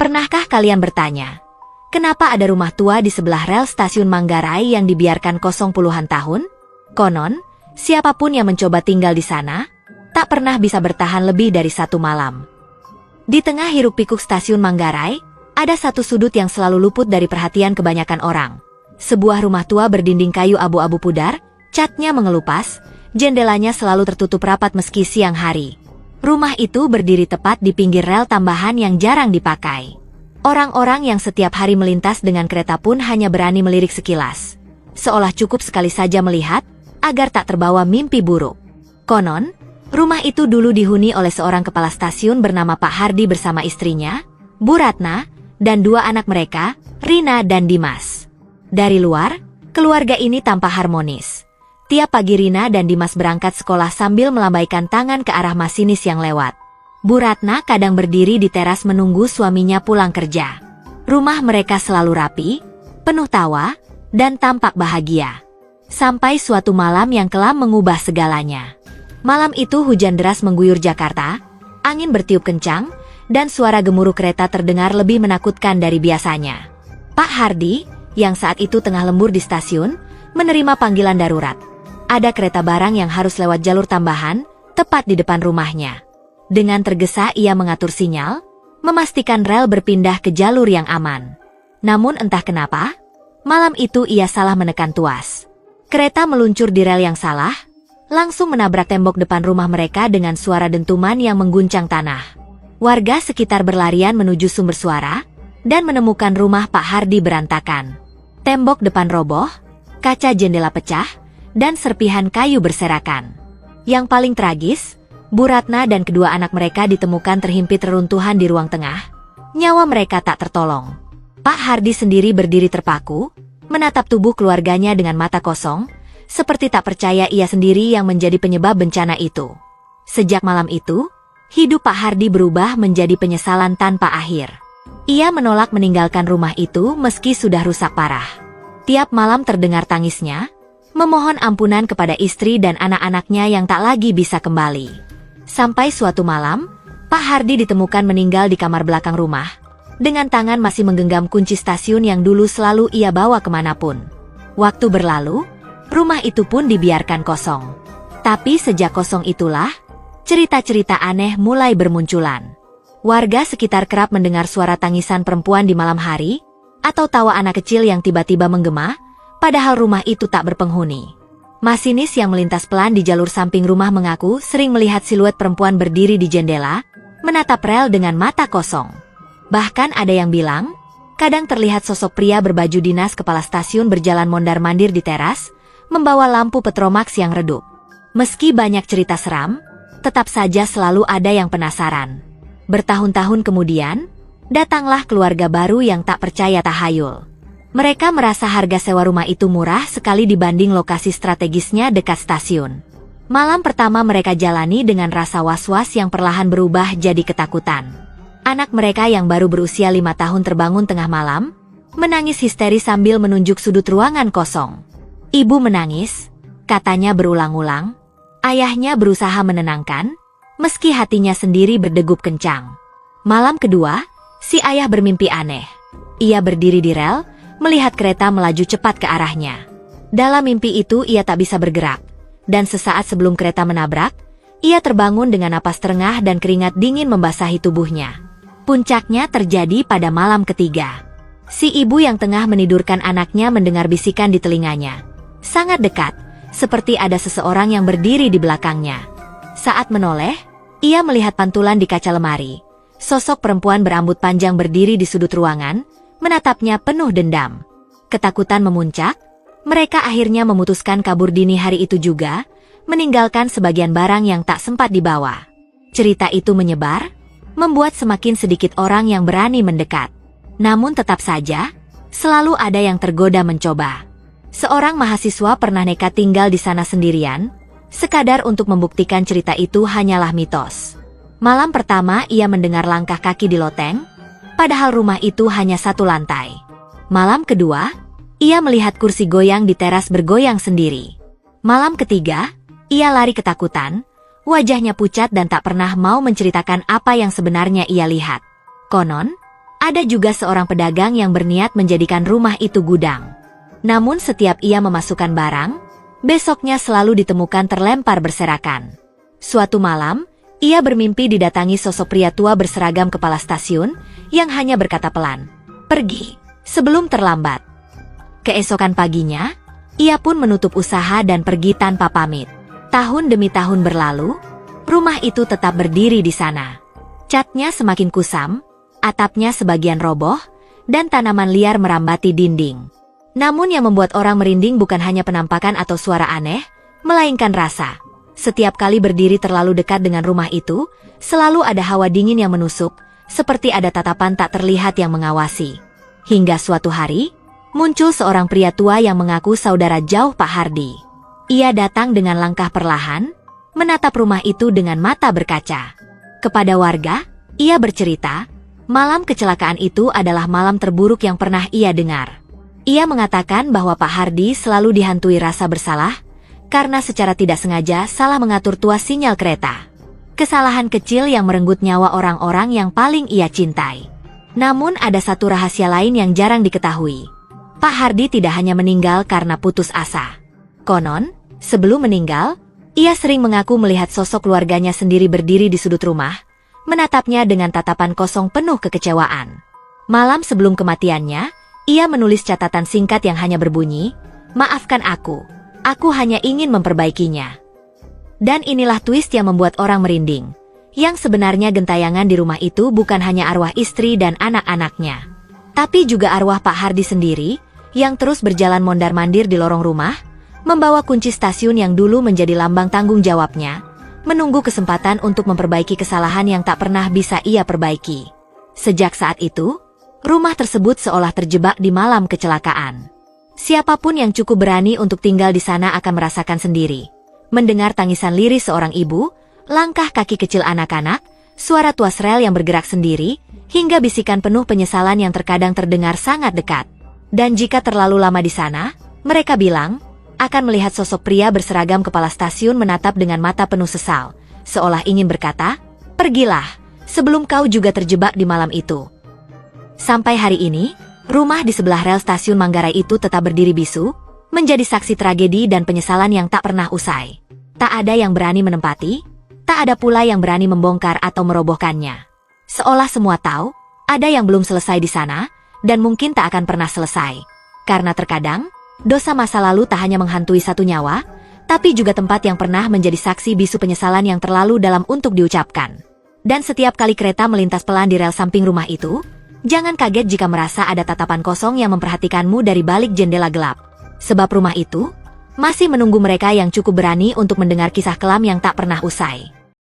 Pernahkah kalian bertanya, kenapa ada rumah tua di sebelah rel stasiun Manggarai yang dibiarkan kosong puluhan tahun? Konon, siapapun yang mencoba tinggal di sana, tak pernah bisa bertahan lebih dari 1 malam. Di tengah hiruk-pikuk stasiun Manggarai, ada satu sudut yang selalu luput dari perhatian kebanyakan orang. Sebuah rumah tua berdinding kayu abu-abu pudar, catnya mengelupas, jendelanya selalu tertutup rapat meski siang hari. Rumah itu berdiri tepat di pinggir rel tambahan yang jarang dipakai. Orang-orang yang setiap hari melintas dengan kereta pun hanya berani melirik sekilas, seolah cukup sekali saja melihat, agar tak terbawa mimpi buruk. Konon, rumah itu dulu dihuni oleh seorang kepala stasiun bernama Pak Hardi bersama istrinya, Bu Ratna, dan 2 anak mereka, Rina dan Dimas. Dari luar, keluarga ini tampak harmonis. Tiap pagi Rina dan Dimas berangkat sekolah sambil melambaikan tangan ke arah masinis yang lewat. Bu Ratna kadang berdiri di teras menunggu suaminya pulang kerja. Rumah mereka selalu rapi, penuh tawa, dan tampak bahagia. Sampai suatu malam yang kelam mengubah segalanya. Malam itu hujan deras mengguyur Jakarta, angin bertiup kencang, dan suara gemuruh kereta terdengar lebih menakutkan dari biasanya. Pak Hardi, yang saat itu tengah lembur di stasiun, menerima panggilan darurat. Ada kereta barang yang harus lewat jalur tambahan, tepat di depan rumahnya. Dengan tergesa ia mengatur sinyal, memastikan rel berpindah ke jalur yang aman. Namun entah kenapa, malam itu ia salah menekan tuas. Kereta meluncur di rel yang salah, langsung menabrak tembok depan rumah mereka dengan suara dentuman yang mengguncang tanah. Warga sekitar berlarian menuju sumber suara, dan menemukan rumah Pak Hardi berantakan. Tembok depan roboh, kaca jendela pecah, dan serpihan kayu berserakan. Yang paling tragis, Bu Ratna dan kedua anak mereka ditemukan terhimpit reruntuhan di ruang tengah. Nyawa mereka tak tertolong. Pak Hardi sendiri berdiri terpaku, menatap tubuh keluarganya dengan mata kosong, seperti tak percaya ia sendiri yang menjadi penyebab bencana itu. Sejak malam itu, hidup Pak Hardi berubah menjadi penyesalan tanpa akhir. Ia menolak meninggalkan rumah itu meski sudah rusak parah. Tiap malam terdengar tangisnya, memohon ampunan kepada istri dan anak-anaknya yang tak lagi bisa kembali. Sampai suatu malam, Pak Hardi ditemukan meninggal di kamar belakang rumah, dengan tangan masih menggenggam kunci stasiun yang dulu selalu ia bawa kemanapun. Waktu berlalu, rumah itu pun dibiarkan kosong. Tapi sejak kosong itulah, cerita-cerita aneh mulai bermunculan. Warga sekitar kerap mendengar suara tangisan perempuan di malam hari, atau tawa anak kecil yang tiba-tiba menggema, padahal rumah itu tak berpenghuni. Masinis yang melintas pelan di jalur samping rumah mengaku sering melihat siluet perempuan berdiri di jendela, menatap rel dengan mata kosong. Bahkan ada yang bilang, kadang terlihat sosok pria berbaju dinas kepala stasiun berjalan mondar-mandir di teras, membawa lampu petromax yang redup. Meski banyak cerita seram, tetap saja selalu ada yang penasaran. Bertahun-tahun kemudian, datanglah keluarga baru yang tak percaya tahayul. Mereka merasa harga sewa rumah itu murah sekali dibanding lokasi strategisnya dekat stasiun. Malam pertama mereka jalani dengan rasa was-was yang perlahan berubah jadi ketakutan. Anak mereka yang baru berusia 5 tahun terbangun tengah malam, menangis histeris sambil menunjuk sudut ruangan kosong. Ibu menangis, katanya berulang-ulang. Ayahnya berusaha menenangkan, meski hatinya sendiri berdegup kencang. Malam kedua, si ayah bermimpi aneh. Ia berdiri di rel, melihat kereta melaju cepat ke arahnya. Dalam mimpi itu ia tak bisa bergerak, dan sesaat sebelum kereta menabrak, ia terbangun dengan napas terengah dan keringat dingin membasahi tubuhnya. Puncaknya terjadi pada malam ketiga. Si ibu yang tengah menidurkan anaknya mendengar bisikan di telinganya. Sangat dekat, seperti ada seseorang yang berdiri di belakangnya. Saat menoleh, ia melihat pantulan di kaca lemari. Sosok perempuan berambut panjang berdiri di sudut ruangan, menatapnya penuh dendam. Ketakutan memuncak, mereka akhirnya memutuskan kabur dini hari itu juga, meninggalkan sebagian barang yang tak sempat dibawa. Cerita itu menyebar, membuat semakin sedikit orang yang berani mendekat. Namun tetap saja, selalu ada yang tergoda mencoba. Seorang mahasiswa pernah nekat tinggal di sana sendirian, sekadar untuk membuktikan cerita itu hanyalah mitos. Malam pertama ia mendengar langkah kaki di loteng, padahal rumah itu hanya 1 lantai. Malam kedua, ia melihat kursi goyang di teras bergoyang sendiri. Malam ketiga, ia lari ketakutan, wajahnya pucat dan tak pernah mau menceritakan apa yang sebenarnya ia lihat. Konon, Ada juga seorang pedagang yang berniat menjadikan rumah itu gudang. Namun setiap ia memasukkan barang, besoknya selalu ditemukan terlempar berserakan. Suatu malam, ia bermimpi didatangi sosok pria tua berseragam kepala stasiun yang hanya berkata pelan, "Pergi, sebelum terlambat." Keesokan paginya, ia pun menutup usaha dan pergi tanpa pamit. Tahun demi tahun berlalu, rumah itu tetap berdiri di sana. Catnya semakin kusam, atapnya sebagian roboh, dan tanaman liar merambati dinding. Namun yang membuat orang merinding bukan hanya penampakan atau suara aneh, melainkan rasa. Setiap kali berdiri terlalu dekat dengan rumah itu, selalu ada hawa dingin yang menusuk, seperti ada tatapan tak terlihat yang mengawasi. Hingga suatu hari, muncul seorang pria tua yang mengaku saudara jauh Pak Hardi. Ia datang dengan langkah perlahan, menatap rumah itu dengan mata berkaca. Kepada warga, ia bercerita, malam kecelakaan itu adalah malam terburuk yang pernah ia dengar. Ia mengatakan bahwa Pak Hardi selalu dihantui rasa bersalah, karena secara tidak sengaja salah mengatur tuas sinyal kereta. Kesalahan kecil yang merenggut nyawa orang-orang yang paling ia cintai. Namun ada satu rahasia lain yang jarang diketahui. Pak Hardi tidak hanya meninggal karena putus asa. Konon, sebelum meninggal, ia sering mengaku melihat sosok keluarganya sendiri berdiri di sudut rumah, menatapnya dengan tatapan kosong penuh kekecewaan. Malam sebelum kematiannya, ia menulis catatan singkat yang hanya berbunyi, "Maafkan aku hanya ingin memperbaikinya." Dan inilah twist yang membuat orang merinding. Yang sebenarnya gentayangan di rumah itu bukan hanya arwah istri dan anak-anaknya, tapi juga arwah Pak Hardi sendiri, yang terus berjalan mondar-mandir di lorong rumah, membawa kunci stasiun yang dulu menjadi lambang tanggung jawabnya, menunggu kesempatan untuk memperbaiki kesalahan yang tak pernah bisa ia perbaiki. Sejak saat itu, rumah tersebut seolah terjebak di malam kecelakaan. Siapapun yang cukup berani untuk tinggal di sana akan merasakan sendiri. Mendengar tangisan lirih seorang ibu, langkah kaki kecil anak-anak, suara tuas rel yang bergerak sendiri, hingga bisikan penuh penyesalan yang terkadang terdengar sangat dekat. Dan jika terlalu lama di sana, mereka bilang, akan melihat sosok pria berseragam kepala stasiun menatap dengan mata penuh sesal, seolah ingin berkata, "Pergilah, sebelum kau juga terjebak di malam itu." Sampai hari ini, rumah di sebelah rel stasiun Manggarai itu tetap berdiri bisu, menjadi saksi tragedi dan penyesalan yang tak pernah usai. Tak ada yang berani menempati, tak ada pula yang berani membongkar atau merobohkannya. Seolah semua tahu, ada yang belum selesai di sana, dan mungkin tak akan pernah selesai. Karena terkadang, dosa masa lalu tak hanya menghantui satu nyawa, tapi juga tempat yang pernah menjadi saksi bisu penyesalan yang terlalu dalam untuk diucapkan. Dan setiap kali kereta melintas pelan di rel samping rumah itu, jangan kaget jika merasa ada tatapan kosong yang memperhatikanmu dari balik jendela gelap. Sebab rumah itu masih menunggu mereka yang cukup berani untuk mendengar kisah kelam yang tak pernah usai.